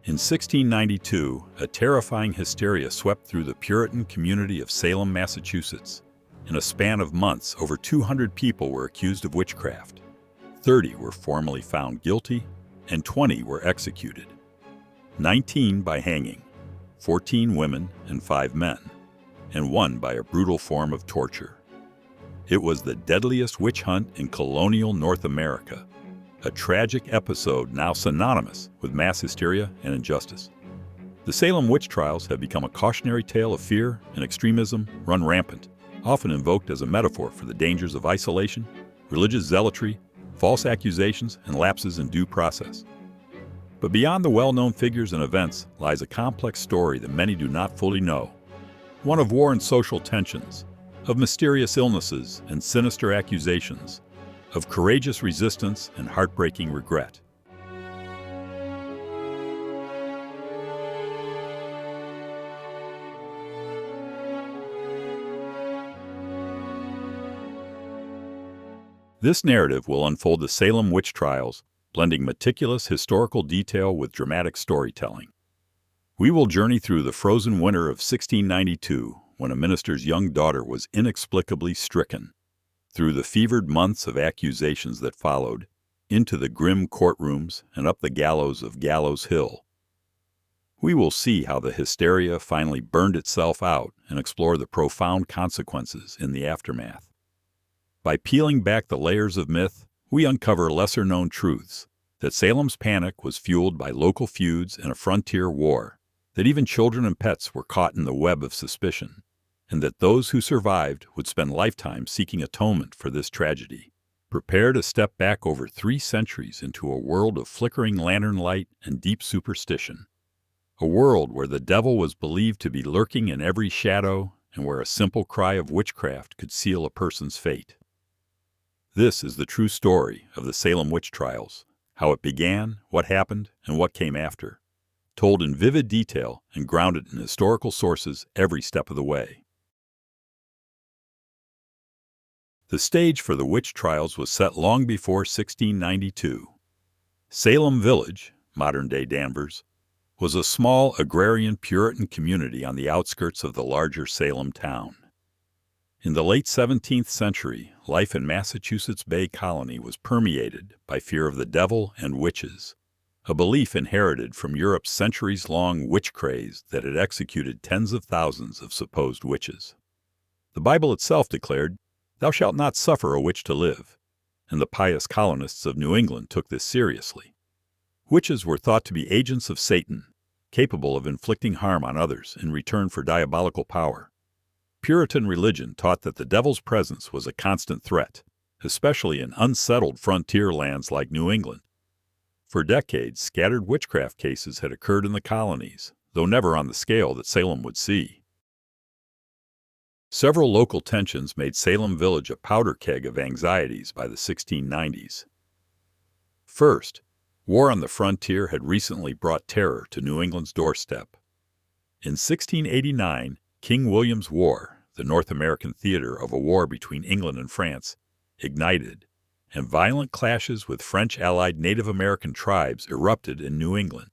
In 1692, a terrifying hysteria swept through the Puritan community of Salem, Massachusetts. In a span of months, over 200 people were accused of witchcraft. 30 were formally found guilty, and 20 were executed. 19 by hanging, 14 women and 5 men, and 1 by a brutal form of torture. It was the deadliest witch hunt in colonial North America, a tragic episode now synonymous with mass hysteria and injustice. The Salem Witch Trials have become a cautionary tale of fear and extremism run rampant, often invoked as a metaphor for the dangers of isolation, religious zealotry, false accusations, and lapses in due process. But beyond the well-known figures and events lies a complex story that many do not fully know. One of war and social tensions, of mysterious illnesses and sinister accusations, of courageous resistance and heartbreaking regret. This narrative will unfold the Salem Witch Trials, blending meticulous historical detail with dramatic storytelling. We will journey through the frozen winter of 1692, when a minister's young daughter was inexplicably stricken, through the fevered months of accusations that followed, into the grim courtrooms and up the gallows of Gallows Hill. We will see how the hysteria finally burned itself out and explore the profound consequences in the aftermath. By peeling back the layers of myth, we uncover lesser-known truths, that Salem's panic was fueled by local feuds and a frontier war, that even children and pets were caught in the web of suspicion, and that those who survived would spend lifetimes seeking atonement for this tragedy. Prepare to step back over 3 centuries into a world of flickering lantern light and deep superstition. A world where the devil was believed to be lurking in every shadow and where a simple cry of witchcraft could seal a person's fate. This is the true story of the Salem Witch Trials, how it began, what happened, and what came after, told in vivid detail and grounded in historical sources every step of the way. The stage for the witch trials was set long before 1692. Salem Village, modern-day Danvers, was a small agrarian Puritan community on the outskirts of the larger Salem town. In the late 17th century, life in Massachusetts Bay Colony was permeated by fear of the devil and witches, a belief inherited from Europe's centuries-long witch craze that had executed tens of thousands of supposed witches. The Bible itself declared, "Thou shalt not suffer a witch to live," and the pious colonists of New England took this seriously. Witches were thought to be agents of Satan, capable of inflicting harm on others in return for diabolical power. Puritan religion taught that the devil's presence was a constant threat, especially in unsettled frontier lands like New England. For decades, scattered witchcraft cases had occurred in the colonies, though never on the scale that Salem would see. Several local tensions made Salem Village a powder keg of anxieties by the 1690s. First, war on the frontier had recently brought terror to New England's doorstep. In 1689, King William's War, the North American theater of a war between England and France, ignited, and violent clashes with French-allied Native American tribes erupted in New England.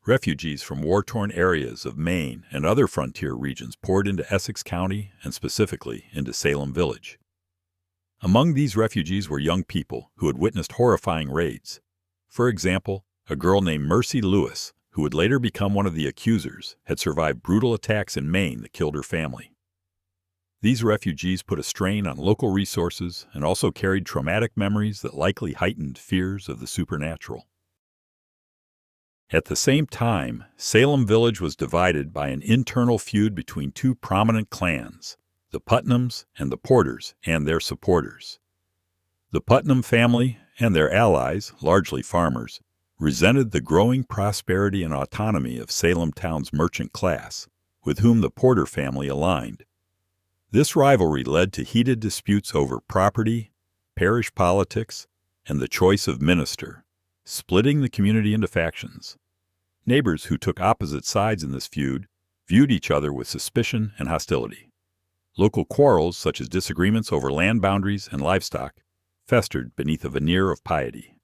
Refugees from war-torn areas of Maine and other frontier regions poured into Essex County and specifically into Salem Village. Among these refugees were young people who had witnessed horrifying raids. For example, a girl named Mercy Lewis, who would later become one of the accusers, had survived brutal attacks in Maine that killed her family. These refugees put a strain on local resources and also carried traumatic memories that likely heightened fears of the supernatural. At the same time, Salem Village was divided by an internal feud between 2 prominent clans, the Putnams and the Porters and their supporters. The Putnam family and their allies, largely farmers, resented the growing prosperity and autonomy of Salem town's merchant class, with whom the Porter family aligned. This rivalry led to heated disputes over property, parish politics, and the choice of minister, splitting the community into factions. Neighbors who took opposite sides in this feud viewed each other with suspicion and hostility. Local quarrels, such as disagreements over land boundaries and livestock, festered beneath a veneer of piety.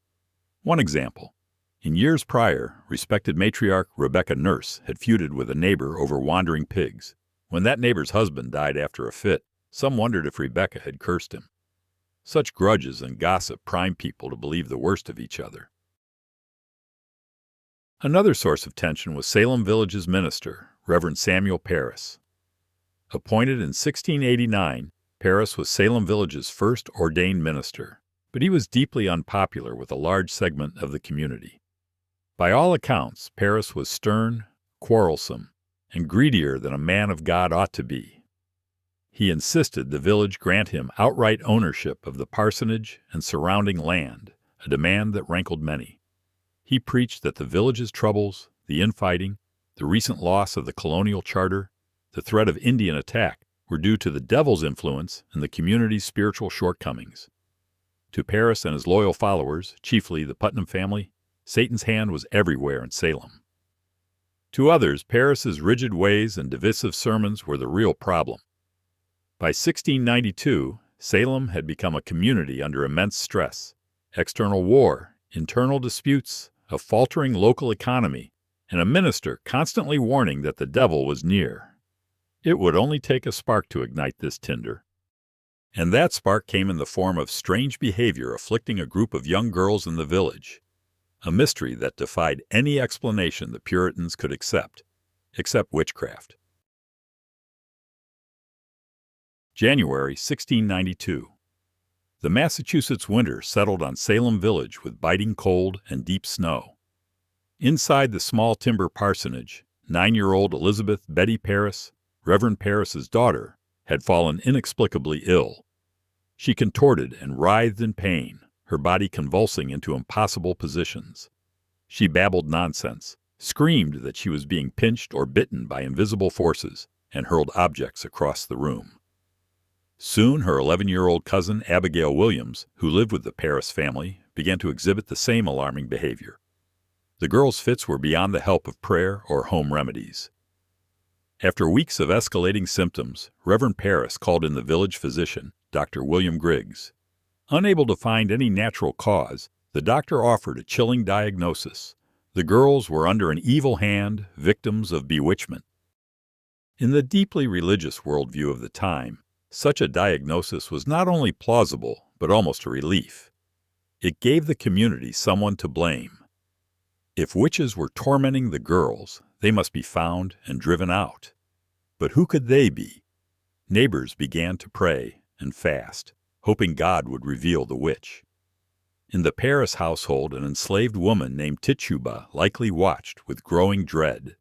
One example: In years prior, respected matriarch Rebecca Nurse had feuded with a neighbor over wandering pigs. When that neighbor's husband died after a fit, some wondered if Rebecca had cursed him. Such grudges and gossip prime people to believe the worst of each other. Another source of tension was Salem Village's minister, Reverend Samuel Parris. Appointed in 1689, Parris was Salem Village's first ordained minister, but he was deeply unpopular with a large segment of the community. By all accounts, Parris was stern, quarrelsome, and greedier than a man of God ought to be. He insisted the village grant him outright ownership of the parsonage and surrounding land, a demand that rankled many. He preached that the village's troubles, the infighting, the recent loss of the colonial charter, the threat of Indian attack were due to the devil's influence and the community's spiritual shortcomings. To Parris and his loyal followers, chiefly the Putnam family, Satan's hand was everywhere in Salem. To others, Parris's rigid ways and divisive sermons were the real problem. By 1692, Salem had become a community under immense stress. External war, internal disputes, a faltering local economy, and a minister constantly warning that the devil was near. It would only take a spark to ignite this tinder. And that spark came in the form of strange behavior afflicting a group of young girls in the village. A mystery that defied any explanation the Puritans could accept, except witchcraft. January 1692. The Massachusetts winter settled on Salem Village with biting cold and deep snow. Inside the small timber parsonage, 9-year-old Elizabeth Betty Parris, Reverend Parris's daughter, had fallen inexplicably ill. She contorted and writhed in pain, her body convulsing into impossible positions. She babbled nonsense, screamed that she was being pinched or bitten by invisible forces, and hurled objects across the room. Soon her 11-year-old cousin Abigail Williams, who lived with the Parris family, began to exhibit the same alarming behavior. The girl's fits were beyond the help of prayer or home remedies. After weeks of escalating symptoms, Reverend Parris called in the village physician, Dr. William Griggs. Unable to find any natural cause, the doctor offered a chilling diagnosis. The girls were under an evil hand, victims of bewitchment. In the deeply religious worldview of the time, such a diagnosis was not only plausible, but almost a relief. It gave the community someone to blame. If witches were tormenting the girls, they must be found and driven out. But who could they be? Neighbors began to pray and fast, hoping God would reveal the witch. In the Parris household, an enslaved woman named Tituba likely watched with growing dread.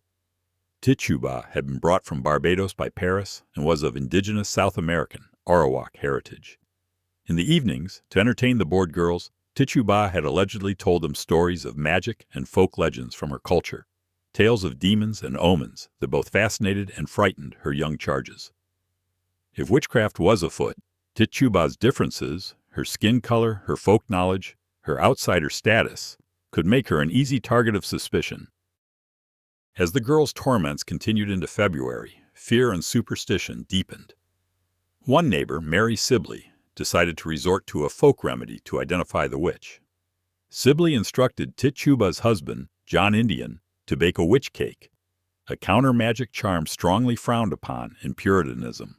Tituba had been brought from Barbados by Parris and was of indigenous South American, Arawak heritage. In the evenings, to entertain the bored girls, Tituba had allegedly told them stories of magic and folk legends from her culture, tales of demons and omens that both fascinated and frightened her young charges. If witchcraft was afoot, Tituba's differences, her skin color, her folk knowledge, her outsider status, could make her an easy target of suspicion. As the girls' torments continued into February, fear and superstition deepened. One neighbor, Mary Sibley, decided to resort to a folk remedy to identify the witch. Sibley instructed Tituba's husband, John Indian, to bake a witch cake, a counter-magic charm strongly frowned upon in Puritanism.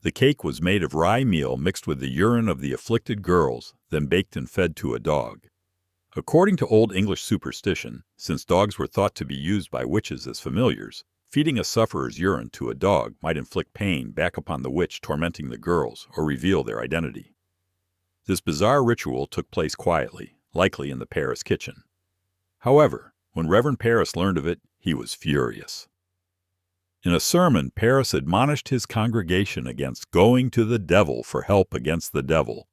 The cake was made of rye meal mixed with the urine of the afflicted girls, then baked and fed to a dog. According to Old English superstition, since dogs were thought to be used by witches as familiars, feeding a sufferer's urine to a dog might inflict pain back upon the witch tormenting the girls or reveal their identity. This bizarre ritual took place quietly, likely in the Parris kitchen. However, when Reverend Parris learned of it, he was furious. In a sermon, Parris admonished his congregation against going to the devil for help against the devil,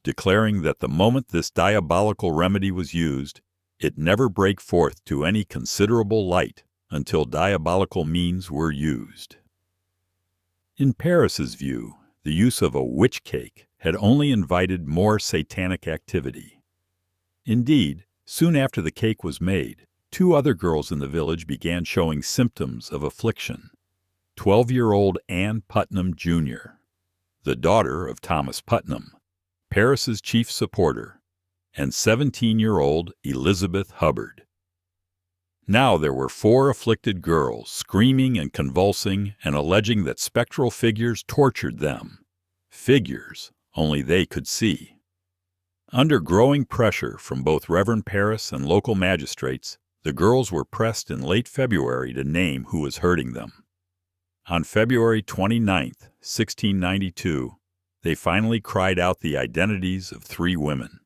declaring that the moment this diabolical remedy was used, it never break forth to any considerable light until diabolical means were used. In Parris's view, the use of a witch cake had only invited more satanic activity. Indeed, soon after the cake was made, 2 other girls in the village began showing symptoms of affliction. 12-year-old Ann Putnam Jr., the daughter of Thomas Putnam, Parris's chief supporter, and 17-year-old Elizabeth Hubbard. Now there were 4 afflicted girls, screaming and convulsing and alleging that spectral figures tortured them. Figures only they could see. Under growing pressure from both Reverend Parris and local magistrates, the girls were pressed in late February to name who was hurting them. On February 29, 1692, they finally cried out the identities of 3 women.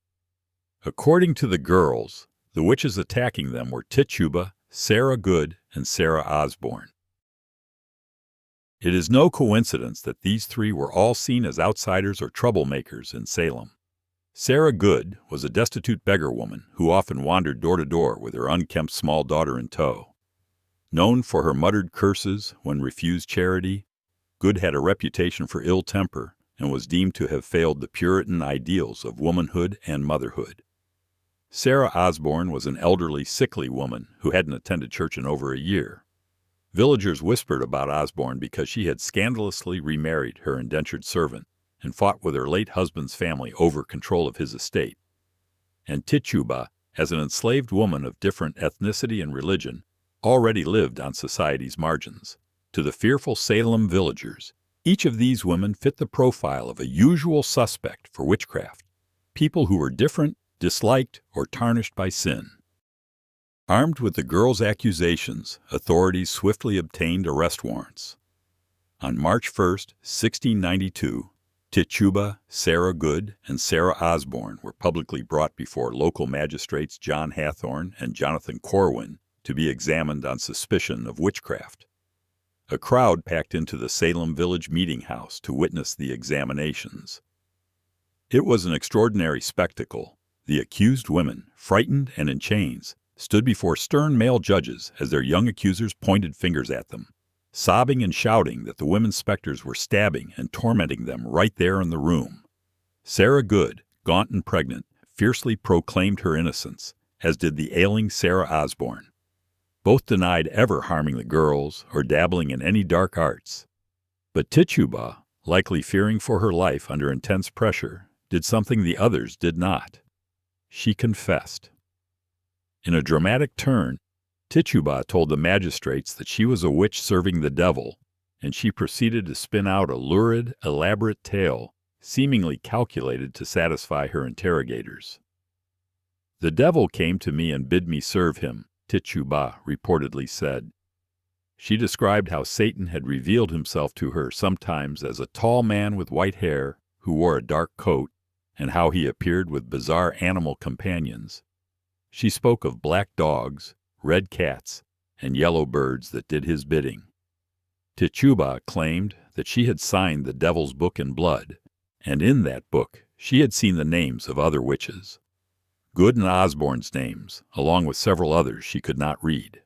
According to the girls, the witches attacking them were Tituba, Sarah Good, and Sarah Osborne. It is no coincidence that these 3 were all seen as outsiders or troublemakers in Salem. Sarah Good was a destitute beggar woman who often wandered door to door with her unkempt small daughter in tow. Known for her muttered curses when refused charity, Good had a reputation for ill temper and was deemed to have failed the Puritan ideals of womanhood and motherhood. Sarah Osborne was an elderly, sickly woman who hadn't attended church in over a year. Villagers whispered about Osborne because she had scandalously remarried her indentured servant and fought with her late husband's family over control of his estate. And Tituba, as an enslaved woman of different ethnicity and religion, already lived on society's margins. To the fearful Salem villagers, each of these women fit the profile of a usual suspect for witchcraft, people who were different, disliked, or tarnished by sin. Armed with the girls' accusations, authorities swiftly obtained arrest warrants. On March 1, 1692, Tituba, Sarah Good, and Sarah Osborne were publicly brought before local magistrates John Hathorne and Jonathan Corwin to be examined on suspicion of witchcraft. A crowd packed into the Salem Village meeting house to witness the examinations. It was an extraordinary spectacle. The accused women, frightened and in chains, stood before stern male judges as their young accusers pointed fingers at them, sobbing and shouting that the women's specters were stabbing and tormenting them right there in the room. Sarah Good, gaunt and pregnant, fiercely proclaimed her innocence, as did the ailing Sarah Osborne. Both denied ever harming the girls or dabbling in any dark arts. But Tituba, likely fearing for her life under intense pressure, did something the others did not. She confessed. In a dramatic turn, Tituba told the magistrates that she was a witch serving the devil, and she proceeded to spin out a lurid, elaborate tale, seemingly calculated to satisfy her interrogators. "The devil came to me and bid me serve him," Tituba reportedly said. She described how Satan had revealed himself to her sometimes as a tall man with white hair who wore a dark coat, and how he appeared with bizarre animal companions. She spoke of black dogs, red cats, and yellow birds that did his bidding. Tituba claimed that she had signed the devil's book in blood, and in that book she had seen the names of other witches. Good and Osborne's names, along with several others she could not read.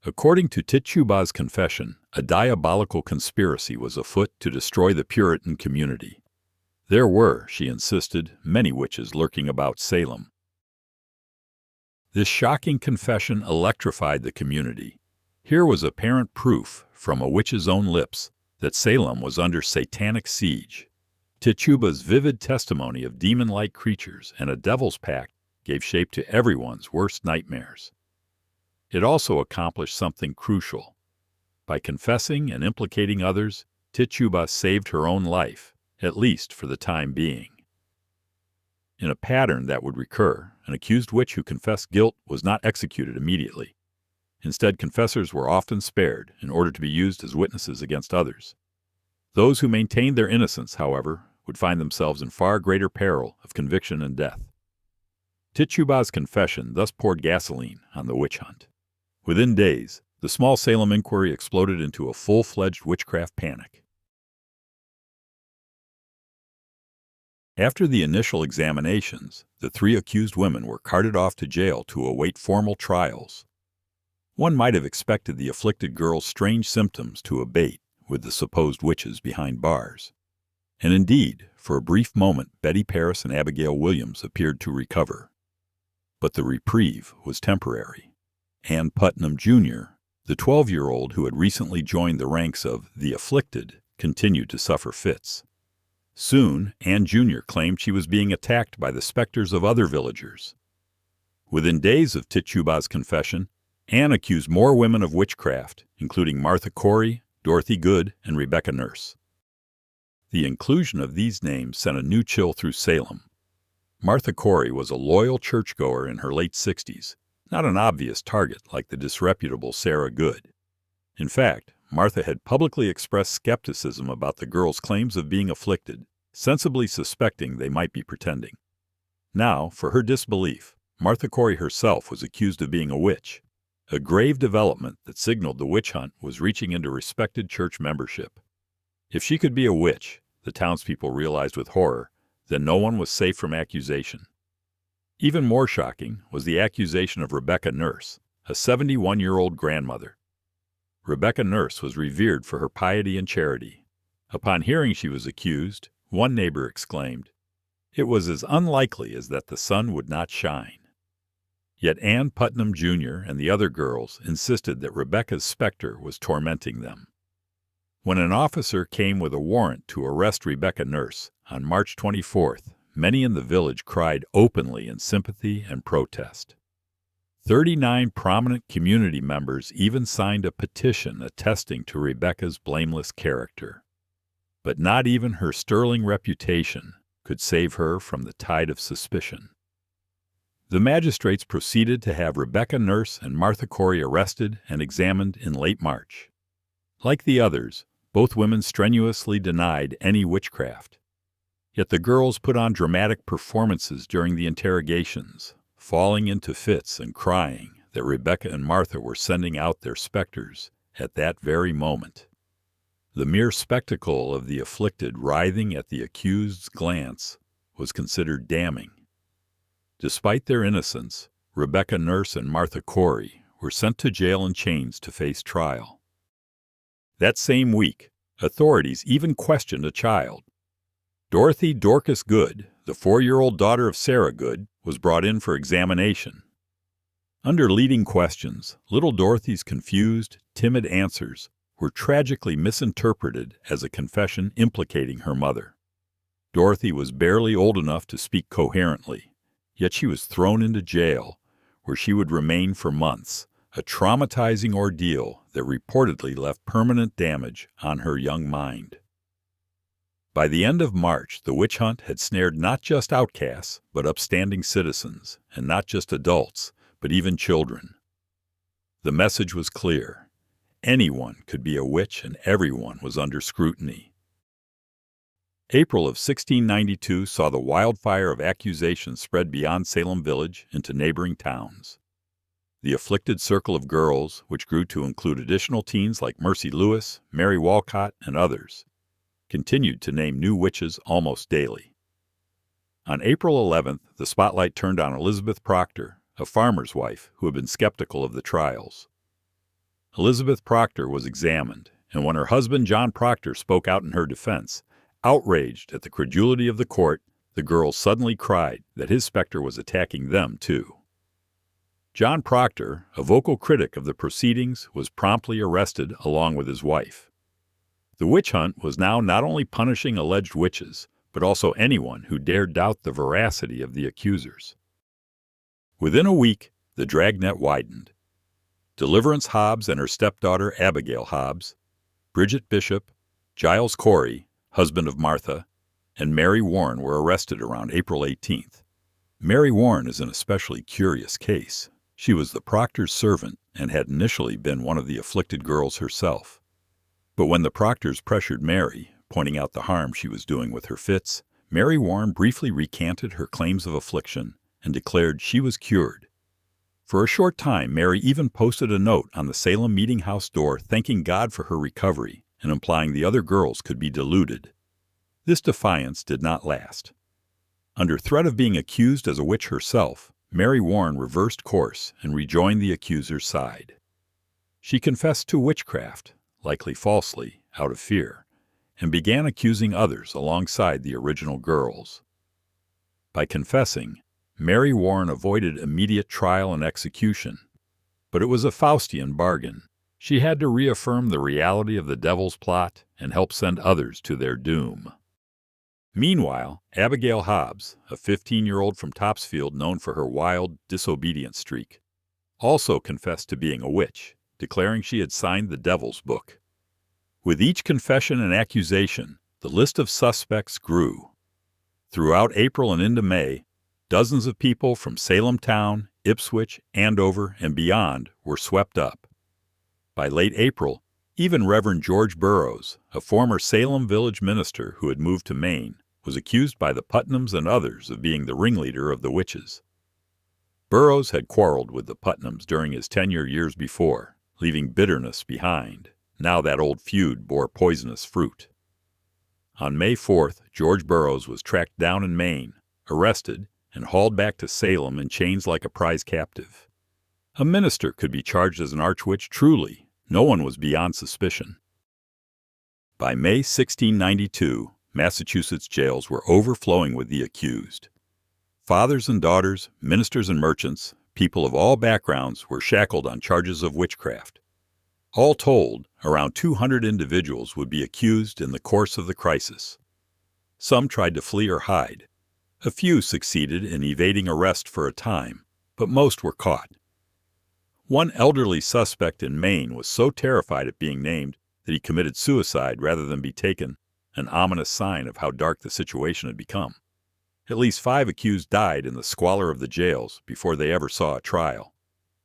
According to Tituba's confession, a diabolical conspiracy was afoot to destroy the Puritan community. There were, she insisted, many witches lurking about Salem. This shocking confession electrified the community. Here was apparent proof, from a witch's own lips, that Salem was under satanic siege. Tituba's vivid testimony of demon-like creatures and a devil's pact gave shape to everyone's worst nightmares. It also accomplished something crucial. By confessing and implicating others, Tituba saved her own life, at least for the time being. In a pattern that would recur, an accused witch who confessed guilt was not executed immediately. Instead, confessors were often spared in order to be used as witnesses against others. Those who maintained their innocence, however, would find themselves in far greater peril of conviction and death. Tituba's confession thus poured gasoline on the witch hunt. Within days, the small Salem inquiry exploded into a full-fledged witchcraft panic. After the initial examinations, the 3 accused women were carted off to jail to await formal trials. One might have expected the afflicted girls' strange symptoms to abate with the supposed witches behind bars. And indeed, for a brief moment, Betty Parris and Abigail Williams appeared to recover. But the reprieve was temporary. Ann Putnam Jr., the 12-year-old who had recently joined the ranks of the afflicted, continued to suffer fits. Soon, Ann Jr. claimed she was being attacked by the specters of other villagers. Within days of Tituba's confession, Ann accused more women of witchcraft, including Martha Corey, Dorothy Good, and Rebecca Nurse. The inclusion of these names sent a new chill through Salem. Martha Corey was a loyal churchgoer in her late 60s, not an obvious target like the disreputable Sarah Good. In fact, Martha had publicly expressed skepticism about the girls' claims of being afflicted, sensibly suspecting they might be pretending. Now, for her disbelief, Martha Corey herself was accused of being a witch, a grave development that signaled the witch hunt was reaching into respected church membership. If she could be a witch, the townspeople realized with horror, then no one was safe from accusation. Even more shocking was the accusation of Rebecca Nurse, a 71-year-old grandmother. Rebecca Nurse was revered for her piety and charity. Upon hearing she was accused, one neighbor exclaimed, "It was as unlikely as that the sun would not shine." Yet Ann Putnam Jr. and the other girls insisted that Rebecca's specter was tormenting them. When an officer came with a warrant to arrest Rebecca Nurse on March 24th, many in the village cried openly in sympathy and protest. 39 prominent community members even signed a petition attesting to Rebecca's blameless character. But not even her sterling reputation could save her from the tide of suspicion. The magistrates proceeded to have Rebecca Nurse and Martha Corey arrested and examined in late March. Like the others, both women strenuously denied any witchcraft. Yet the girls put on dramatic performances during the interrogations, falling into fits and crying that Rebecca and Martha were sending out their specters at that very moment. The mere spectacle of the afflicted writhing at the accused's glance was considered damning. Despite their innocence, Rebecca Nurse and Martha Corey were sent to jail in chains to face trial. That same week, authorities even questioned a child. Dorothy Dorcas Good, the 4-year-old daughter of Sarah Good, was brought in for examination. Under leading questions, little Dorothy's confused, timid answers were tragically misinterpreted as a confession implicating her mother. Dorothy was barely old enough to speak coherently, yet she was thrown into jail, where she would remain for months, a traumatizing ordeal that reportedly left permanent damage on her young mind. By the end of March, the witch hunt had snared not just outcasts, but upstanding citizens, and not just adults, but even children. The message was clear. Anyone could be a witch, and everyone was under scrutiny. April of 1692 saw the wildfire of accusations spread beyond Salem Village into neighboring towns. The afflicted circle of girls, which grew to include additional teens like Mercy Lewis, Mary Walcott, and others, continued to name new witches almost daily. On April 11th, the spotlight turned on Elizabeth Proctor, a farmer's wife who had been skeptical of the trials. Elizabeth Proctor was examined, and when her husband John Proctor spoke out in her defense, outraged at the credulity of the court, the girls suddenly cried that his specter was attacking them too. John Proctor, a vocal critic of the proceedings, was promptly arrested along with his wife. The witch hunt was now not only punishing alleged witches, but also anyone who dared doubt the veracity of the accusers. Within a week, the dragnet widened. Deliverance Hobbs and her stepdaughter Abigail Hobbs, Bridget Bishop, Giles Corey, husband of Martha, and Mary Warren were arrested around April 18th. Mary Warren is an especially curious case. She was the proctor's servant and had initially been one of the afflicted girls herself. But when the proctors pressured Mary, pointing out the harm she was doing with her fits, Mary Warren briefly recanted her claims of affliction and declared she was cured. For a short time, Mary even posted a note on the Salem Meeting House door thanking God for her recovery and implying the other girls could be deluded. This defiance did not last. Under threat of being accused as a witch herself, Mary Warren reversed course and rejoined the accuser's side. She confessed to witchcraft, likely falsely, out of fear, and began accusing others alongside the original girls. By confessing, Mary Warren avoided immediate trial and execution, but it was a Faustian bargain. She had to reaffirm the reality of the devil's plot and help send others to their doom. Meanwhile, Abigail Hobbs, a 15-year-old from Topsfield known for her wild, disobedient streak, also confessed to being a witch, declaring she had signed the Devil's Book. With each confession and accusation, the list of suspects grew. Throughout April and into May, dozens of people from Salem town, Ipswich, Andover, and beyond were swept up. By late April, even Reverend George Burroughs, a former Salem Village minister who had moved to Maine, was accused by the Putnams and others of being the ringleader of the witches. Burroughs had quarreled with the Putnams during his tenure years before, leaving bitterness behind. Now that old feud bore poisonous fruit. On May 4th, George Burroughs was tracked down in Maine, arrested, and hauled back to Salem in chains like a prize captive. A minister could be charged as an archwitch truly. No one was beyond suspicion. By May 1692, Massachusetts jails were overflowing with the accused. Fathers and daughters, ministers and merchants, people of all backgrounds were shackled on charges of witchcraft. All told, around 200 individuals would be accused in the course of the crisis. Some tried to flee or hide. A few succeeded in evading arrest for a time, but most were caught. One elderly suspect in Maine was so terrified at being named that he committed suicide rather than be taken, an ominous sign of how dark the situation had become. At least 5 accused died in the squalor of the jails before they ever saw a trial.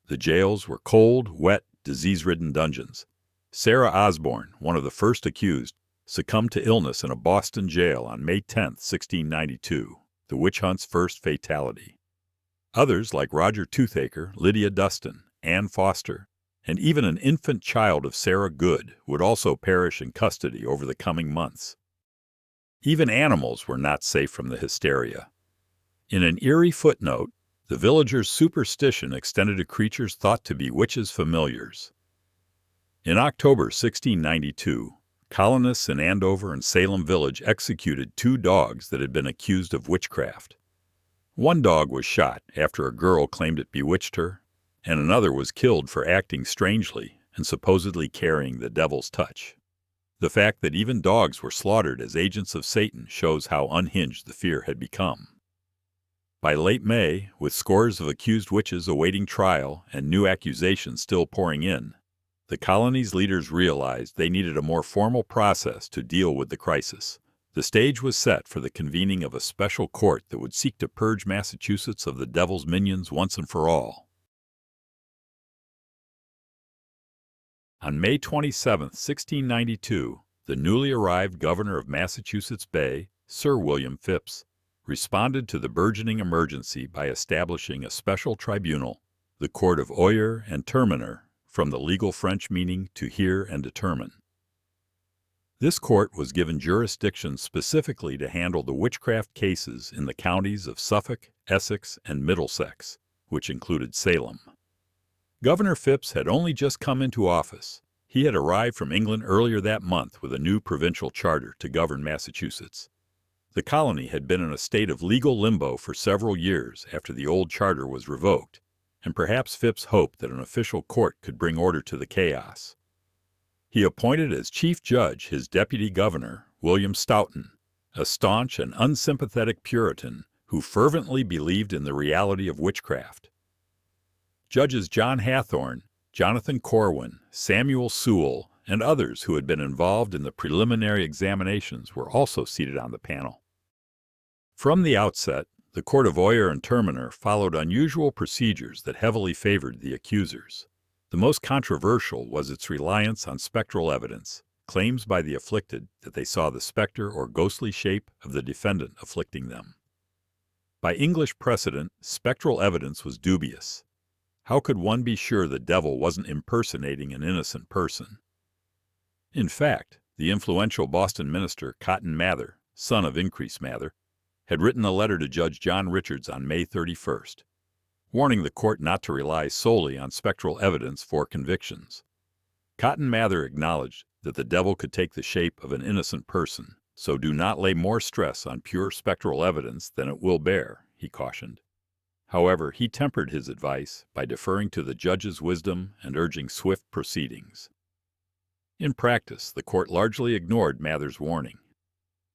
The jails were cold, wet, disease-ridden dungeons. Sarah Osborne, one of the first accused, succumbed to illness in a Boston jail on May 10, 1692, the witch hunt's first fatality. Others, like Roger Toothaker, Lydia Dustin, Ann Foster, and even an infant child of Sarah Good, would also perish in custody over the coming months. Even animals were not safe from the hysteria. In an eerie footnote, the villagers' superstition extended to creatures thought to be witches' familiars. In October 1692, colonists in Andover and Salem Village executed 2 dogs that had been accused of witchcraft. One dog was shot after a girl claimed it bewitched her, and another was killed for acting strangely and supposedly carrying the devil's touch. The fact that even dogs were slaughtered as agents of Satan shows how unhinged the fear had become. By late May, with scores of accused witches awaiting trial and new accusations still pouring in, the colony's leaders realized they needed a more formal process to deal with the crisis. The stage was set for the convening of a special court that would seek to purge Massachusetts of the devil's minions once and for all. On May 27, 1692, the newly arrived governor of Massachusetts Bay, Sir William Phips, responded to the burgeoning emergency by establishing a special tribunal, the Court of Oyer and Terminer, from the legal French meaning to hear and determine. This court was given jurisdiction specifically to handle the witchcraft cases in the counties of Suffolk, Essex, and Middlesex, which included Salem. Governor Phips had only just come into office. He had arrived from England earlier that month with a new provincial charter to govern Massachusetts. The colony had been in a state of legal limbo for several years after the old charter was revoked, and perhaps Phips hoped that an official court could bring order to the chaos. He appointed as chief judge his deputy governor, William Stoughton, a staunch and unsympathetic Puritan who fervently believed in the reality of witchcraft. Judges John Hathorne, Jonathan Corwin, Samuel Sewell, and others who had been involved in the preliminary examinations were also seated on the panel. From the outset, the Court of Oyer and Terminer followed unusual procedures that heavily favored the accusers. The most controversial was its reliance on spectral evidence, claims by the afflicted that they saw the specter or ghostly shape of the defendant afflicting them. By English precedent, spectral evidence was dubious. How could one be sure the devil wasn't impersonating an innocent person? In fact, the influential Boston minister Cotton Mather, son of Increase Mather, had written a letter to Judge John Richards on May 31st, warning the court not to rely solely on spectral evidence for convictions. Cotton Mather acknowledged that the devil could take the shape of an innocent person, so do not lay more stress on pure spectral evidence than it will bear, he cautioned. However, he tempered his advice by deferring to the judge's wisdom and urging swift proceedings. In practice, the court largely ignored Mather's warning.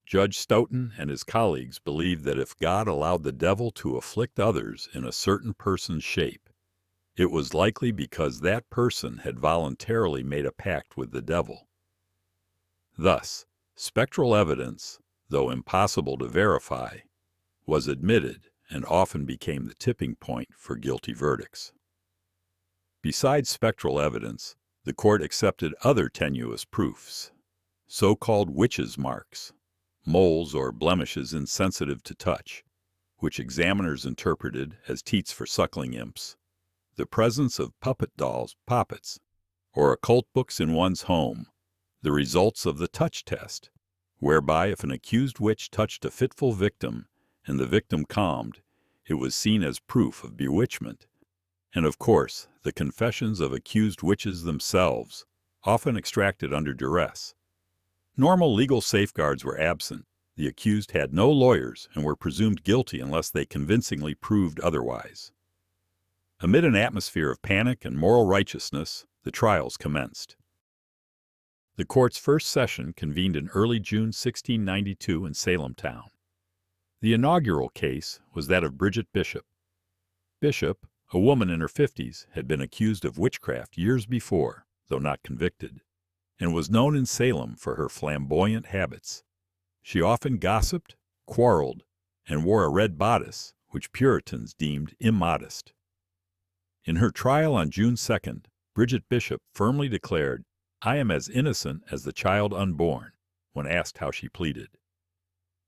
Judge Stoughton and his colleagues believed that if God allowed the devil to afflict others in a certain person's shape, it was likely because that person had voluntarily made a pact with the devil. Thus, spectral evidence, though impossible to verify, was admitted and often became the tipping point for guilty verdicts. Besides spectral evidence, the court accepted other tenuous proofs, so-called witches' marks, moles or blemishes insensitive to touch, which examiners interpreted as teats for suckling imps, the presence of puppet dolls, poppets, or occult books in one's home, the results of the touch test, whereby if an accused witch touched a fitful victim and the victim calmed, it was seen as proof of bewitchment, and of course the confessions of accused witches themselves, often extracted under duress. Normal legal safeguards were absent. The accused had no lawyers and were presumed guilty unless they convincingly proved otherwise. Amid an atmosphere of panic and moral righteousness, the trials commenced. The court's first session convened in early June 1692 in Salem town. The inaugural case was that of Bridget Bishop. Bishop, a woman in her 50s, had been accused of witchcraft years before, though not convicted, and was known in Salem for her flamboyant habits. She often gossiped, quarreled, and wore a red bodice, which Puritans deemed immodest. In her trial on June 2nd, Bridget Bishop firmly declared, "I am as innocent as the child unborn," when asked how she pleaded.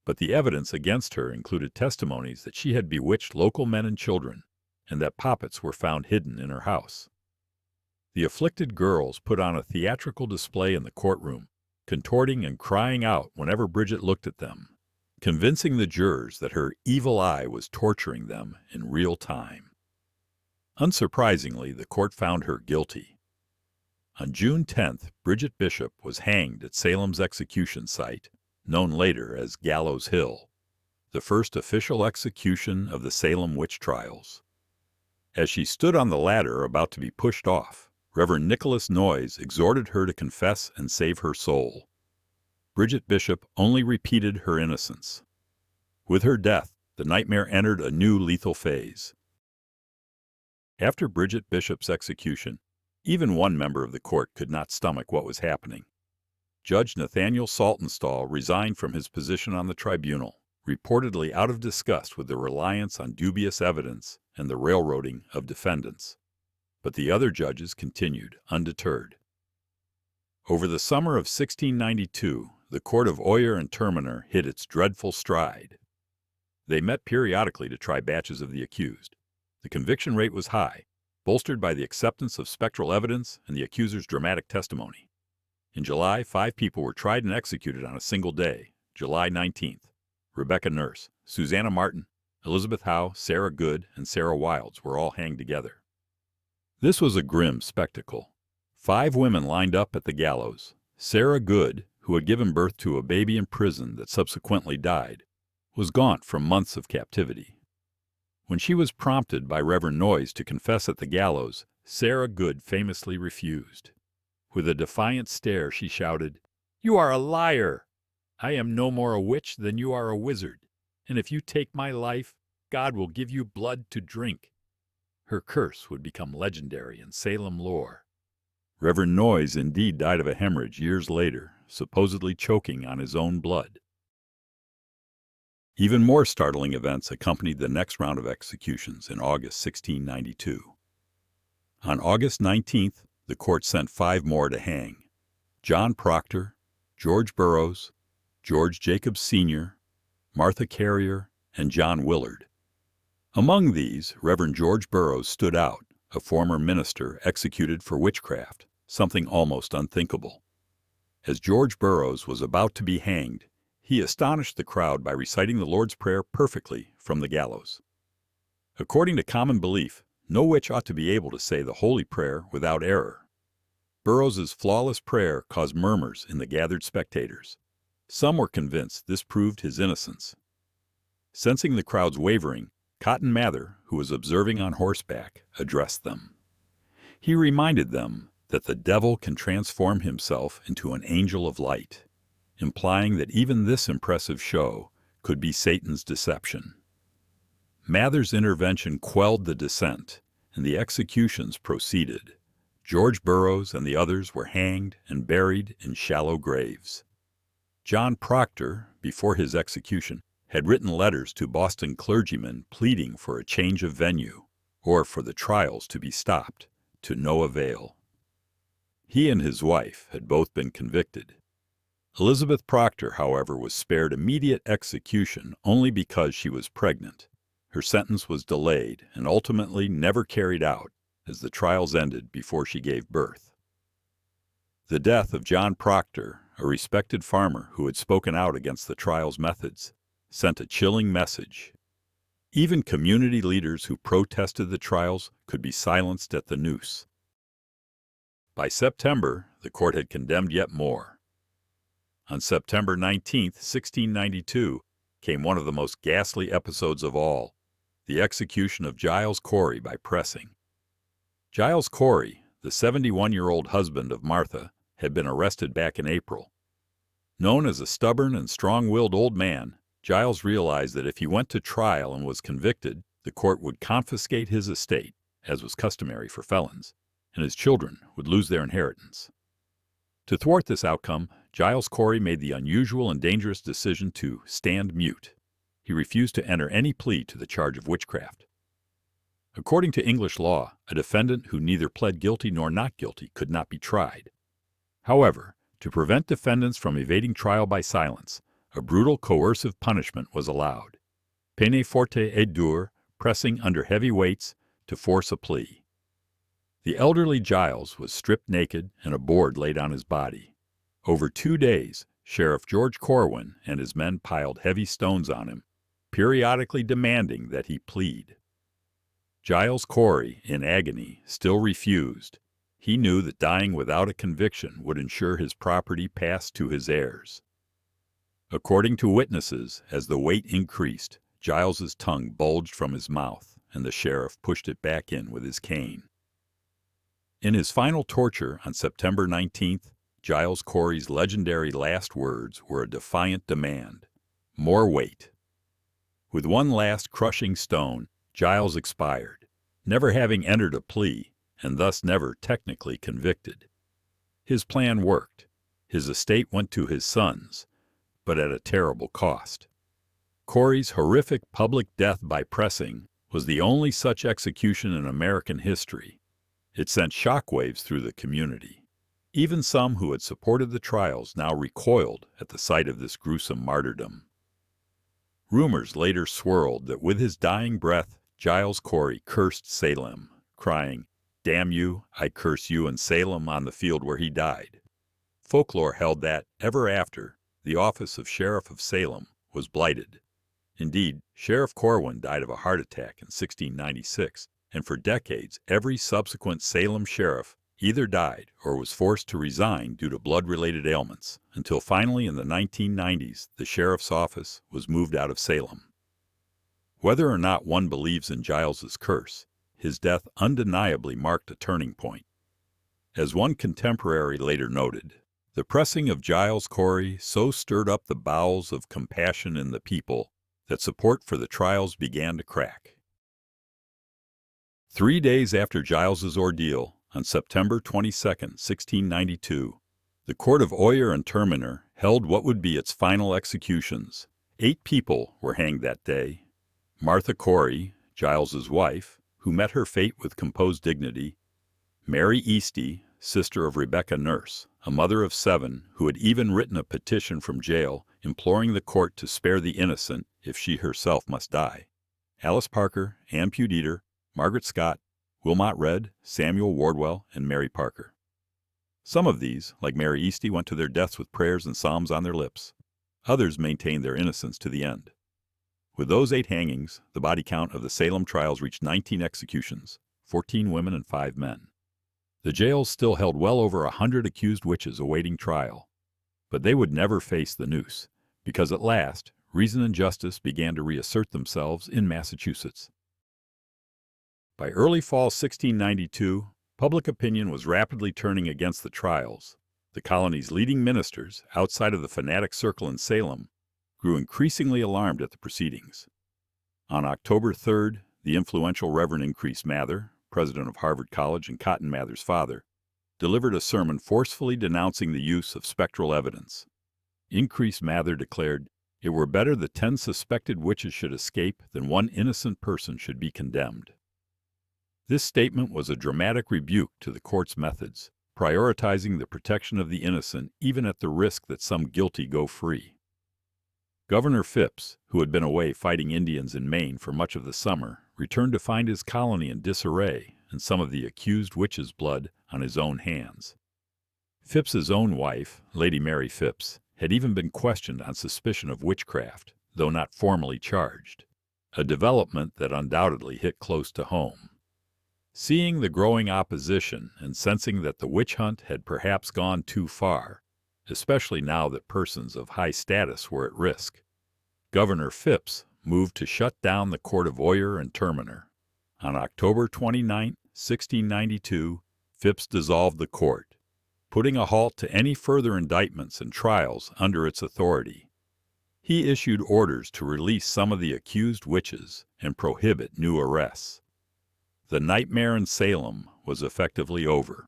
But the evidence against her included testimonies that she had bewitched local men and children, and that poppets were found hidden in her house. The afflicted girls put on a theatrical display in the courtroom, contorting and crying out whenever Bridget looked at them, convincing the jurors that her evil eye was torturing them in real time. Unsurprisingly, the court found her guilty. On June 10th, Bridget Bishop was hanged at Salem's execution site, known later as Gallows Hill, the first official execution of the Salem Witch Trials. As she stood on the ladder about to be pushed off, Reverend Nicholas Noyes exhorted her to confess and save her soul. Bridget Bishop only repeated her innocence. With her death, the nightmare entered a new lethal phase. After Bridget Bishop's execution, even one member of the court could not stomach what was happening. Judge Nathaniel Saltonstall resigned from his position on the tribunal, reportedly out of disgust with the reliance on dubious evidence and the railroading of defendants. But the other judges continued, undeterred. Over the summer of 1692, the court of Oyer and Terminer hit its dreadful stride. They met periodically to try batches of the accused. The conviction rate was high, bolstered by the acceptance of spectral evidence and the accuser's dramatic testimony. In July, 5 people were tried and executed on a single day, July 19th. Rebecca Nurse, Susanna Martin, Elizabeth Howe, Sarah Good, and Sarah Wilds were all hanged together. This was a grim spectacle. 5 women lined up at the gallows. Sarah Good, who had given birth to a baby in prison that subsequently died, was gaunt from months of captivity. When she was prompted by Reverend Noyes to confess at the gallows, Sarah Good famously refused. With a defiant stare, she shouted, "You are a liar! I am no more a witch than you are a wizard, and if you take my life, God will give you blood to drink." Her curse would become legendary in Salem lore. Reverend Noyes indeed died of a hemorrhage years later, supposedly choking on his own blood. Even more startling events accompanied the next round of executions in August 1692. On August 19th, the court sent 5 more to hang: John Proctor, George Burroughs, George Jacobs Sr., Martha Carrier, and John Willard. Among these, Reverend George Burroughs stood out, a former minister executed for witchcraft, something almost unthinkable. As George Burroughs was about to be hanged, he astonished the crowd by reciting the Lord's Prayer perfectly from the gallows. According to common belief, no witch ought to be able to say the Holy Prayer without error. Burroughs's flawless prayer caused murmurs in the gathered spectators. Some were convinced this proved his innocence. Sensing the crowd's wavering, Cotton Mather, who was observing on horseback, addressed them. He reminded them that the devil can transform himself into an angel of light, implying that even this impressive show could be Satan's deception. Mather's intervention quelled the dissent, and the executions proceeded. George Burroughs and the others were hanged and buried in shallow graves. John Proctor, before his execution, had written letters to Boston clergymen pleading for a change of venue, or for the trials to be stopped, to no avail. He and his wife had both been convicted. Elizabeth Proctor, however, was spared immediate execution only because she was pregnant. Her sentence was delayed and ultimately never carried out, as the trials ended before she gave birth. The death of John Proctor, a respected farmer who had spoken out against the trials' methods, sent a chilling message. Even community leaders who protested the trials could be silenced at the noose. By September, the court had condemned yet more. On September 19, 1692, came one of the most ghastly episodes of all, the execution of Giles Corey by pressing. Giles Corey, the 71-year-old husband of Martha, had been arrested back in April. Known as a stubborn and strong-willed old man, Giles realized that if he went to trial and was convicted, the court would confiscate his estate, as was customary for felons, and his children would lose their inheritance. To thwart this outcome, Giles Corey made the unusual and dangerous decision to stand mute. He refused to enter any plea to the charge of witchcraft. According to English law, a defendant who neither pled guilty nor not guilty could not be tried. However, to prevent defendants from evading trial by silence, a brutal coercive punishment was allowed. Peine forte et dure, pressing under heavy weights to force a plea. The elderly Giles was stripped naked and a board laid on his body. Over 2 days, Sheriff George Corwin and his men piled heavy stones on him, periodically demanding that he plead. Giles Corey, in agony, still refused. He knew that dying without a conviction would ensure his property passed to his heirs. According to witnesses, as the weight increased, Giles's tongue bulged from his mouth, and the sheriff pushed it back in with his cane. In his final torture on September 19th, Giles Corey's legendary last words were a defiant demand: more weight. With one last crushing stone, Giles expired, never having entered a plea, and thus never technically convicted. His plan worked. His estate went to his sons, but at a terrible cost. Corey's horrific public death by pressing was the only such execution in American history. It sent shockwaves through the community. Even some who had supported the trials now recoiled at the sight of this gruesome martyrdom. Rumors later swirled that with his dying breath, Giles Corey cursed Salem, crying, "Damn you, I curse you and Salem," on the field where he died. Folklore held that, ever after, the office of Sheriff of Salem was blighted. Indeed, Sheriff Corwin died of a heart attack in 1696, and for decades every subsequent Salem sheriff either died or was forced to resign due to blood-related ailments, until finally in the 1990s the sheriff's office was moved out of Salem. Whether or not one believes in Giles's curse, his death undeniably marked a turning point. As one contemporary later noted, the pressing of Giles Corey so stirred up the bowels of compassion in the people that support for the trials began to crack. 3 days after Giles's ordeal, on September 22, 1692, the court of Oyer and Terminer held what would be its final executions. 8 people were hanged that day. Martha Corey, Giles's wife, who met her fate with composed dignity; Mary Easty, sister of Rebecca Nurse, a mother of 7 who had even written a petition from jail imploring the court to spare the innocent if she herself must die; Alice Parker, Ann Putnam, Margaret Scott, Wilmot Redd, Samuel Wardwell, and Mary Parker. Some of these, like Mary Easty, went to their deaths with prayers and psalms on their lips. Others maintained their innocence to the end. With those 8 hangings, the body count of the Salem trials reached 19 executions, 14 women and 5 men. The jails still held well over 100 accused witches awaiting trial. But they would never face the noose, because at last, reason and justice began to reassert themselves in Massachusetts. By early fall 1692, public opinion was rapidly turning against the trials. The colony's leading ministers, outside of the fanatic circle in Salem, grew increasingly alarmed at the proceedings. On October 3rd, the influential Reverend Increase Mather, president of Harvard College and Cotton Mather's father, delivered a sermon forcefully denouncing the use of spectral evidence. Increase Mather declared, "It were better that 10 suspected witches should escape than one innocent person should be condemned." This statement was a dramatic rebuke to the court's methods, prioritizing the protection of the innocent even at the risk that some guilty go free. Governor Phips, who had been away fighting Indians in Maine for much of the summer, returned to find his colony in disarray and some of the accused witches' blood on his own hands. Phipps's own wife, Lady Mary Phips, had even been questioned on suspicion of witchcraft, though not formally charged, a development that undoubtedly hit close to home. Seeing the growing opposition and sensing that the witch hunt had perhaps gone too far, especially now that persons of high status were at risk, Governor Phips moved to shut down the court of Oyer and Terminer. On October 29, 1692, Phips dissolved the court, putting a halt to any further indictments and trials under its authority. He issued orders to release some of the accused witches and prohibit new arrests. The nightmare in Salem was effectively over.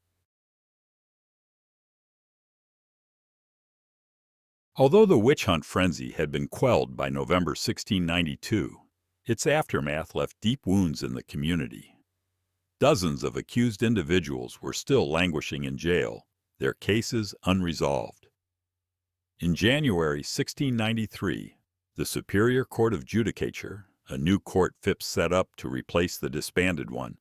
Although the witch hunt frenzy had been quelled by November 1692, its aftermath left deep wounds in the community. Dozens of accused individuals were still languishing in jail, their cases unresolved. In January 1693, the Superior Court of Judicature, a new court Phips set up to replace the disbanded one,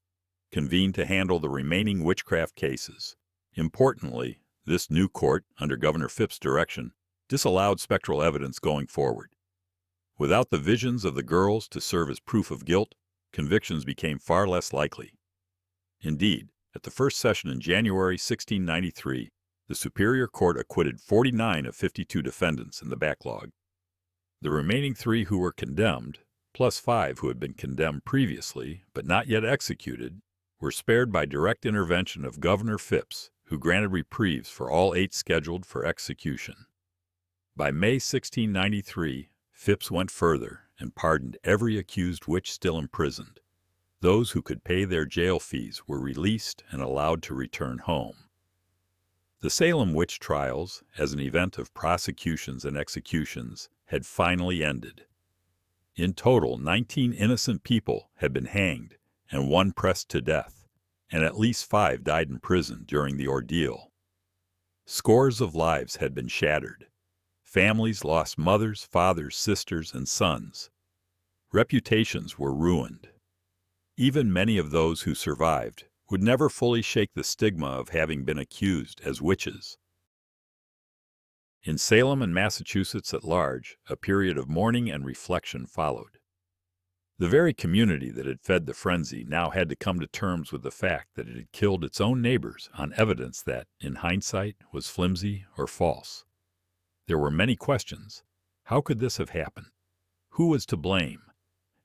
convened to handle the remaining witchcraft cases. Importantly, this new court, under Governor Phips' direction, disallowed spectral evidence going forward. Without the visions of the girls to serve as proof of guilt, convictions became far less likely. Indeed, at the first session in January 1693, the Superior Court acquitted 49 of 52 defendants in the backlog. The remaining 3 who were condemned, plus 5 who had been condemned previously but not yet executed, were spared by direct intervention of Governor Phips, who granted reprieves for all 8 scheduled for execution. By May 1693, Phips went further and pardoned every accused witch still imprisoned. Those who could pay their jail fees were released and allowed to return home. The Salem Witch Trials, as an event of prosecutions and executions, had finally ended. In total, 19 innocent people had been hanged and 1 pressed to death, and at least 5 died in prison during the ordeal. Scores of lives had been shattered. Families lost mothers, fathers, sisters, and sons. Reputations were ruined. Even many of those who survived would never fully shake the stigma of having been accused as witches. In Salem and Massachusetts at large, a period of mourning and reflection followed. The very community that had fed the frenzy now had to come to terms with the fact that it had killed its own neighbors on evidence that, in hindsight, was flimsy or false. There were many questions. How could this have happened? Who was to blame?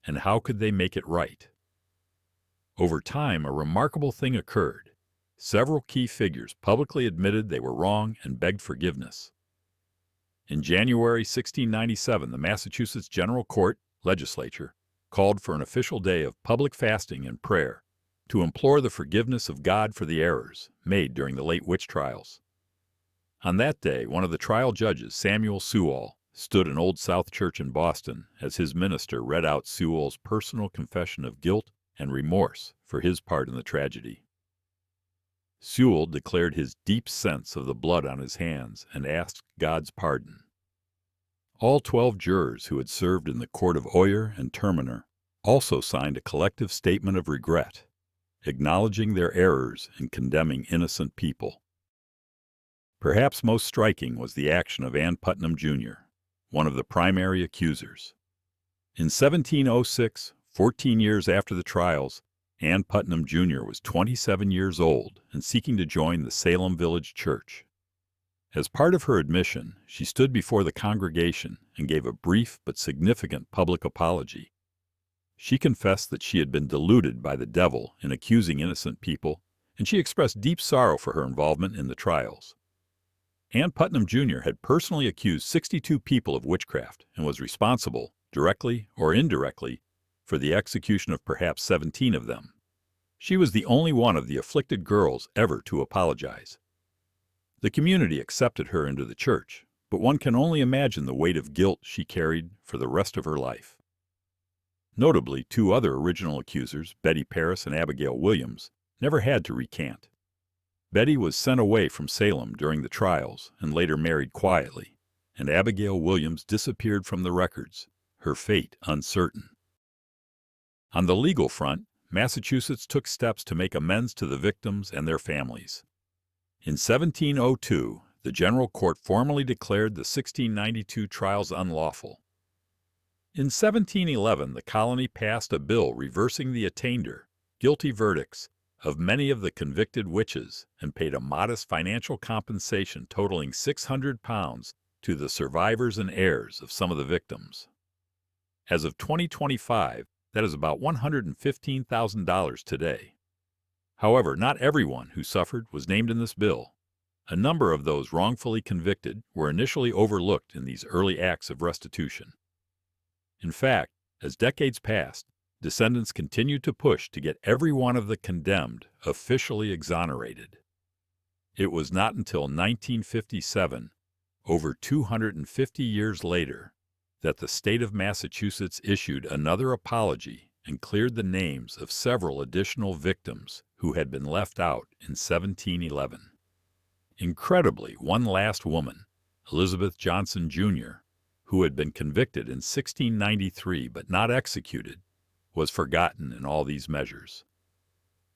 And how could they make it right? Over time, a remarkable thing occurred. Several key figures publicly admitted they were wrong and begged forgiveness. In January 1697, the Massachusetts General Court legislature called for an official day of public fasting and prayer to implore the forgiveness of God for the errors made during the late witch trials. On that day, one of the trial judges, Samuel Sewall, stood in Old South Church in Boston as his minister read out Sewall's personal confession of guilt and remorse for his part in the tragedy. Sewall declared his deep sense of the blood on his hands and asked God's pardon. All 12 jurors who had served in the court of Oyer and Terminer also signed a collective statement of regret, acknowledging their errors and condemning innocent people. Perhaps most striking was the action of Ann Putnam Jr., one of the primary accusers. In 1706, 14 years after the trials, Ann Putnam Jr. was 27 years old and seeking to join the Salem Village Church. As part of her admission, she stood before the congregation and gave a brief but significant public apology. She confessed that she had been deluded by the devil in accusing innocent people, and she expressed deep sorrow for her involvement in the trials. Ann Putnam Jr. had personally accused 62 people of witchcraft and was responsible, directly or indirectly, for the execution of perhaps 17 of them. She was the only one of the afflicted girls ever to apologize. The community accepted her into the church, but one can only imagine the weight of guilt she carried for the rest of her life. Notably, 2 other original accusers, Betty Parris and Abigail Williams, never had to recant. Betty was sent away from Salem during the trials and later married quietly, and Abigail Williams disappeared from the records, her fate uncertain. On the legal front, Massachusetts took steps to make amends to the victims and their families. In 1702, the General Court formally declared the 1692 trials unlawful. In 1711, the colony passed a bill reversing the attainder, guilty verdicts, of many of the convicted witches and paid a modest financial compensation totaling £600 to the survivors and heirs of some of the victims. As of 2025, that is about $115,000 today. However, not everyone who suffered was named in this bill. A number of those wrongfully convicted were initially overlooked in these early acts of restitution. In fact, as decades passed, descendants continued to push to get every one of the condemned officially exonerated. It was not until 1957, over 250 years later, that the state of Massachusetts issued another apology and cleared the names of several additional victims who had been left out in 1711. Incredibly, one last woman, Elizabeth Johnson, Jr., who had been convicted in 1693 but not executed, was forgotten in all these measures.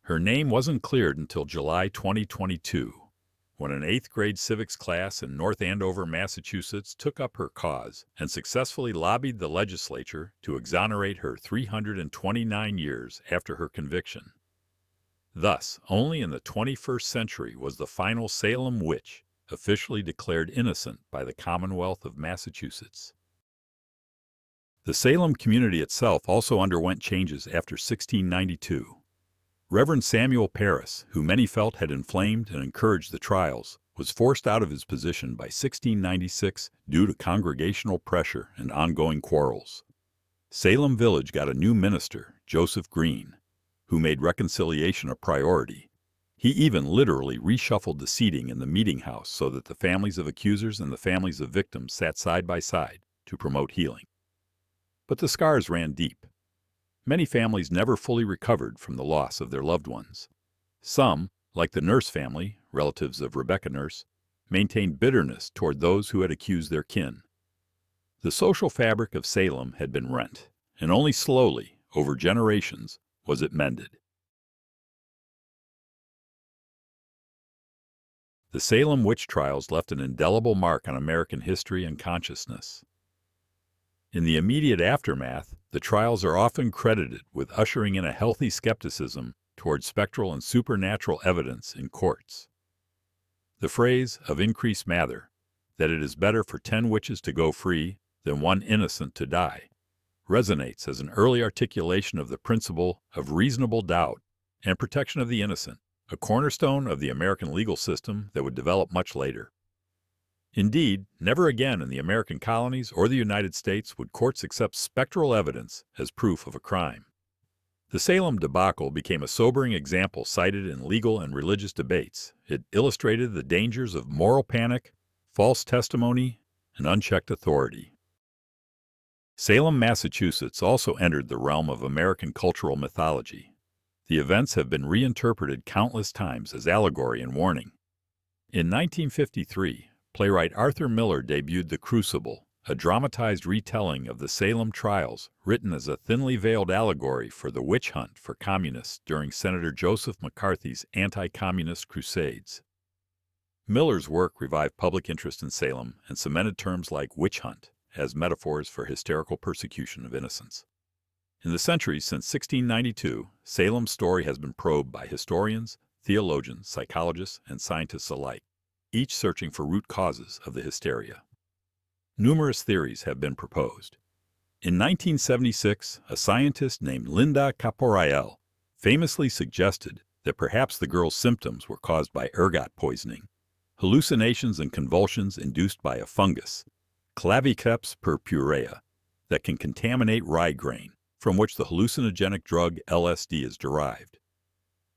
Her name wasn't cleared until July 2022, when an 8th grade civics class in North Andover, Massachusetts took up her cause and successfully lobbied the legislature to exonerate her 329 years after her conviction. Thus, only in the 21st century was the final Salem witch officially declared innocent by the Commonwealth of Massachusetts. The Salem community itself also underwent changes after 1692. Reverend Samuel Parris, who many felt had inflamed and encouraged the trials, was forced out of his position by 1696 due to congregational pressure and ongoing quarrels. Salem Village got a new minister, Joseph Green, who made reconciliation a priority. He even literally reshuffled the seating in the meeting house so that the families of accusers and the families of victims sat side by side to promote healing. But the scars ran deep. Many families never fully recovered from the loss of their loved ones. Some, like the Nurse family, relatives of Rebecca Nurse, maintained bitterness toward those who had accused their kin. The social fabric of Salem had been rent, and only slowly, over generations, was it mended. The Salem Witch Trials left an indelible mark on American history and consciousness. In the immediate aftermath, the trials are often credited with ushering in a healthy skepticism toward spectral and supernatural evidence in courts. The phrase of Increase Mather, that it is better for 10 witches to go free than 1 innocent to die, resonates as an early articulation of the principle of reasonable doubt and protection of the innocent, a cornerstone of the American legal system that would develop much later. Indeed, never again in the American colonies or the United States would courts accept spectral evidence as proof of a crime. The Salem debacle became a sobering example cited in legal and religious debates. It illustrated the dangers of moral panic, false testimony, and unchecked authority. Salem, Massachusetts also entered the realm of American cultural mythology. The events have been reinterpreted countless times as allegory and warning. In 1953, playwright Arthur Miller debuted The Crucible, a dramatized retelling of the Salem trials written as a thinly veiled allegory for the witch hunt for communists during Senator Joseph McCarthy's anti-communist crusades. Miller's work revived public interest in Salem and cemented terms like witch hunt as metaphors for hysterical persecution of innocents. In the centuries since 1692, Salem's story has been probed by historians, theologians, psychologists, and scientists alike, each searching for root causes of the hysteria. Numerous theories have been proposed. In 1976, a scientist named Linda Caporael famously suggested that perhaps the girl's symptoms were caused by ergot poisoning, hallucinations and convulsions induced by a fungus, Claviceps purpurea, that can contaminate rye grain, from which the hallucinogenic drug LSD is derived.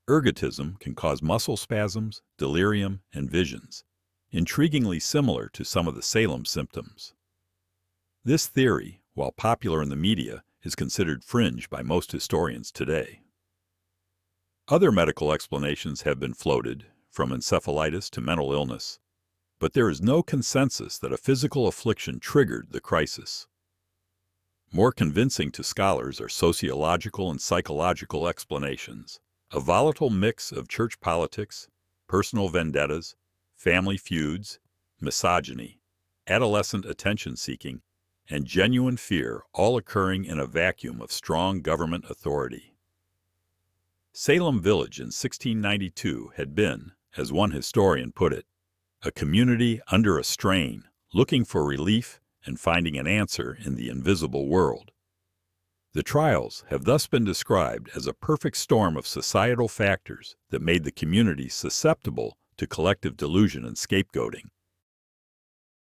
Ergotism can cause muscle spasms, delirium, and visions, intriguingly similar to some of the Salem symptoms. This theory, while popular in the media, is considered fringe by most historians today. Other medical explanations have been floated, from encephalitis to mental illness, but there is no consensus that a physical affliction triggered the crisis. More convincing to scholars are sociological and psychological explanations, a volatile mix of church politics, personal vendettas, family feuds, misogyny, adolescent attention-seeking, and genuine fear, all occurring in a vacuum of strong government authority. Salem Village in 1692 had been, as one historian put it, a community under a strain, looking for relief and finding an answer in the invisible world. The trials have thus been described as a perfect storm of societal factors that made the community susceptible to collective delusion and scapegoating.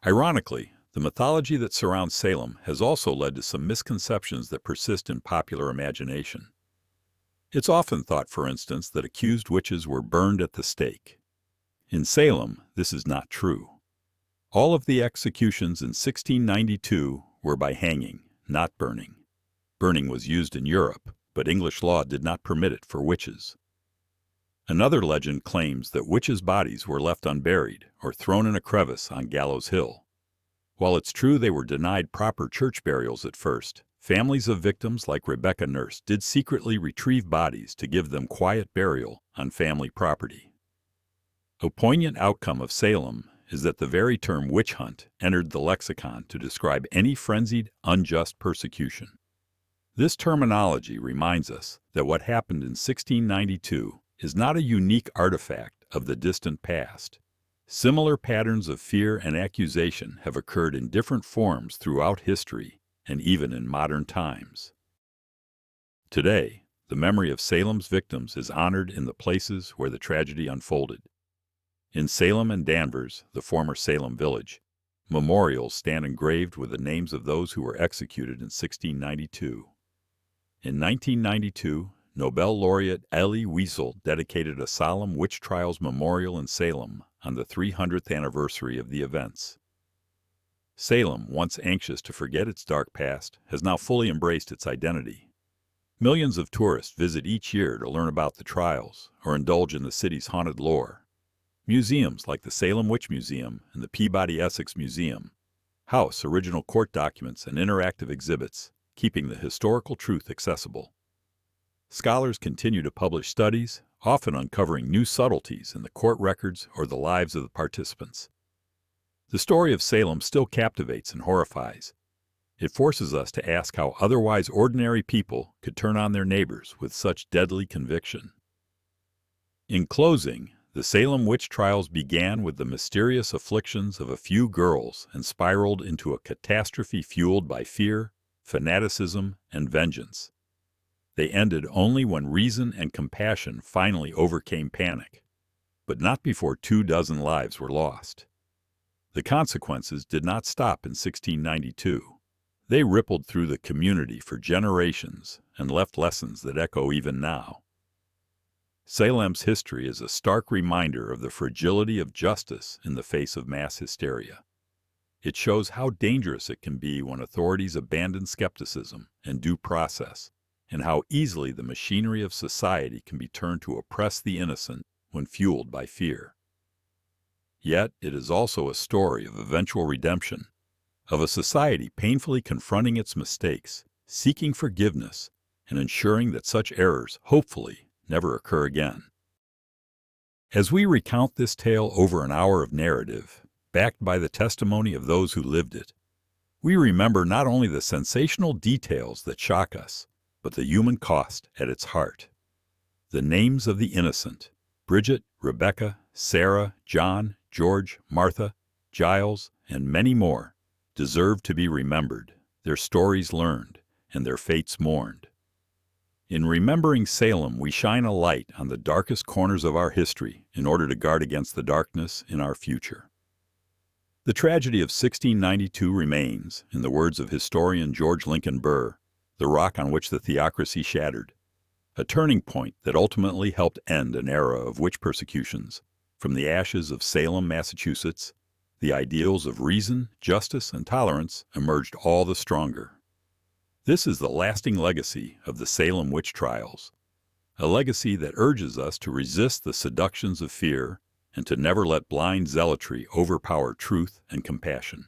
Ironically, the mythology that surrounds Salem has also led to some misconceptions that persist in popular imagination. It's often thought, for instance, that accused witches were burned at the stake. In Salem, this is not true. All of the executions in 1692 were by hanging, not burning. Burning was used in Europe, but English law did not permit it for witches. Another legend claims that witches' bodies were left unburied or thrown in a crevice on Gallows Hill. While it's true they were denied proper church burials at first, families of victims like Rebecca Nurse did secretly retrieve bodies to give them quiet burial on family property. A poignant outcome of Salem is that the very term witch hunt entered the lexicon to describe any frenzied, unjust persecution. This terminology reminds us that what happened in 1692 is not a unique artifact of the distant past. Similar patterns of fear and accusation have occurred in different forms throughout history and even in modern times. Today, the memory of Salem's victims is honored in the places where the tragedy unfolded. In Salem and Danvers, the former Salem Village, memorials stand engraved with the names of those who were executed in 1692. In 1992, Nobel laureate Elie Wiesel dedicated a Salem Witch Trials memorial in Salem on the 300th anniversary of the events. Salem, once anxious to forget its dark past, has now fully embraced its identity. Millions of tourists visit each year to learn about the trials or indulge in the city's haunted lore. Museums like the Salem Witch Museum and the Peabody Essex Museum house original court documents and interactive exhibits, keeping the historical truth accessible. Scholars continue to publish studies, often uncovering new subtleties in the court records or the lives of the participants. The story of Salem still captivates and horrifies. It forces us to ask how otherwise ordinary people could turn on their neighbors with such deadly conviction. In closing, the Salem Witch Trials began with the mysterious afflictions of a few girls and spiraled into a catastrophe fueled by fear, fanaticism, and vengeance. They ended only when reason and compassion finally overcame panic, but not before 24 lives were lost. The consequences did not stop in 1692. They rippled through the community for generations and left lessons that echo even now. Salem's history is a stark reminder of the fragility of justice in the face of mass hysteria. It shows how dangerous it can be when authorities abandon skepticism and due process, and how easily the machinery of society can be turned to oppress the innocent when fueled by fear. Yet it is also a story of eventual redemption, of a society painfully confronting its mistakes, seeking forgiveness, and ensuring that such errors, hopefully, never occur again. As we recount this tale over an hour of narrative, backed by the testimony of those who lived it, we remember not only the sensational details that shock us, but the human cost at its heart. The names of the innocent, Bridget, Rebecca, Sarah, John, George, Martha, Giles, and many more, deserve to be remembered, their stories learned, and their fates mourned. In remembering Salem, we shine a light on the darkest corners of our history in order to guard against the darkness in our future. The tragedy of 1692 remains, in the words of historian George Lincoln Burr, the rock on which the theocracy shattered, a turning point that ultimately helped end an era of witch persecutions. From the ashes of Salem, Massachusetts, the ideals of reason, justice, and tolerance emerged all the stronger. This is the lasting legacy of the Salem Witch Trials, a legacy that urges us to resist the seductions of fear and to never let blind zealotry overpower truth and compassion.